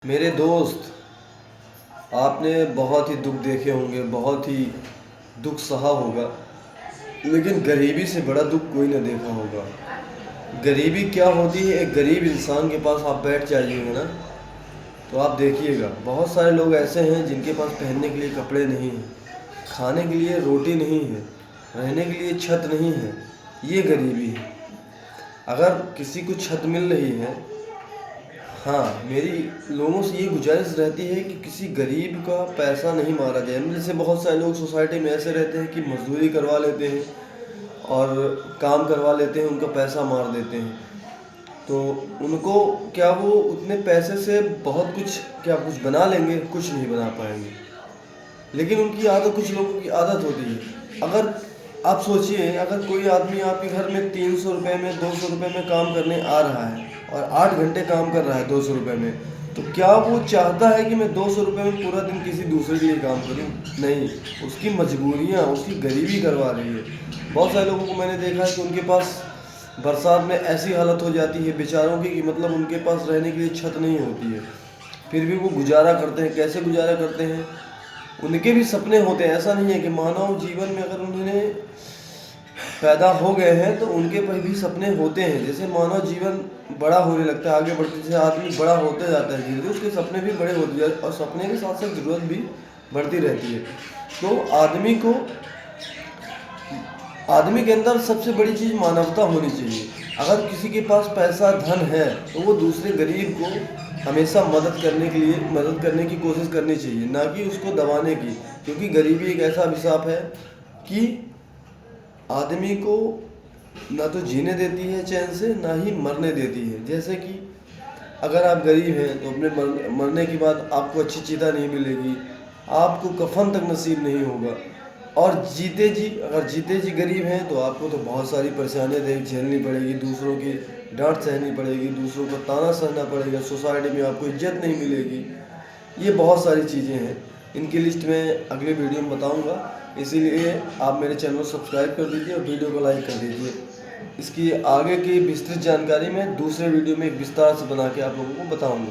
मेरे दोस्त, आपने बहुत ही दुख देखे होंगे, बहुत ही दुख सहा होगा, लेकिन गरीबी से बड़ा दुख कोई ना देखा होगा। गरीबी क्या होती है? एक गरीब इंसान के पास आप बैठ जाइएगा ना, तो आप देखिएगा बहुत सारे लोग ऐसे हैं जिनके पास पहनने के लिए कपड़े नहीं हैं, खाने के लिए रोटी नहीं है, रहने के लिए छत नहीं है। ये गरीबी है। अगर किसी को छत मिल रही है, हाँ, मेरी लोगों से ये गुजारिश रहती है कि किसी गरीब का पैसा नहीं मारा जाए। जैसे बहुत सारे लोग सोसाइटी में ऐसे रहते हैं कि मजदूरी करवा लेते हैं और काम करवा लेते हैं, उनका पैसा मार देते हैं। तो उनको क्या, वो उतने पैसे से बहुत कुछ, क्या कुछ बना लेंगे? कुछ नहीं बना पाएंगे। लेकिन उनकी आदत, कुछ लोगों की आदत होती है। अगर आप सोचिए, अगर कोई आदमी आपके घर में 300 रुपये में, 200 रुपये में काम करने आ रहा है और 8 घंटे काम कर रहा है 200 रुपये में, तो क्या वो चाहता है कि मैं 200 रुपये में पूरा दिन किसी दूसरे के लिए काम करूं? नहीं, उसकी मजबूरियां, उसकी गरीबी करवा रही है। बहुत सारे लोगों को मैंने देखा है कि उनके पास बरसात में ऐसी हालत हो जाती है बेचारों की कि मतलब उनके पास रहने के लिए छत नहीं होती है, फिर भी वो गुजारा करते हैं। कैसे गुजारा करते हैं? उनके भी सपने होते हैं। ऐसा नहीं है कि मानव जीवन में अगर उन्हें पैदा हो गए हैं तो उनके पर भी सपने होते हैं। जैसे मानव जीवन बड़ा होने लगता है, आगे बढ़ते जैसे आदमी बड़ा होते जाता है, धीरे धीरे उसके सपने भी बड़े होते जाते हैं और सपने के साथ साथ ज़रूरत भी बढ़ती रहती है। तो आदमी के अंदर सबसे बड़ी चीज़ मानवता होनी चाहिए। अगर किसी के पास पैसा, धन है, तो वो दूसरे गरीब को हमेशा मदद करने की कोशिश करनी चाहिए, ना कि उसको दबाने की। क्योंकि गरीबी एक ऐसा अभिशाप है कि आदमी को ना तो जीने देती है चैन से, ना ही मरने देती है। जैसे कि अगर आप गरीब हैं तो अपने मरने के बाद आपको अच्छी चिता नहीं मिलेगी, आपको कफन तक नसीब नहीं होगा। और अगर जीते जी गरीब हैं तो आपको तो बहुत सारी परेशानियाँ झेलनी पड़ेगी, दूसरों की डांट सहनी पड़ेगी, दूसरों का ताना सहना पड़ेगा, सोसाइटी में आपको इज्जत नहीं मिलेगी। ये बहुत सारी चीज़ें हैं, इनकी लिस्ट मैं अगले वीडियो में बताऊंगा। इसीलिए आप मेरे चैनल को सब्सक्राइब कर दीजिए और वीडियो को लाइक कर दीजिए। इसकी आगे की विस्तृत जानकारी मैं दूसरे वीडियो में विस्तार से बना के आप लोगों को बताऊंगा।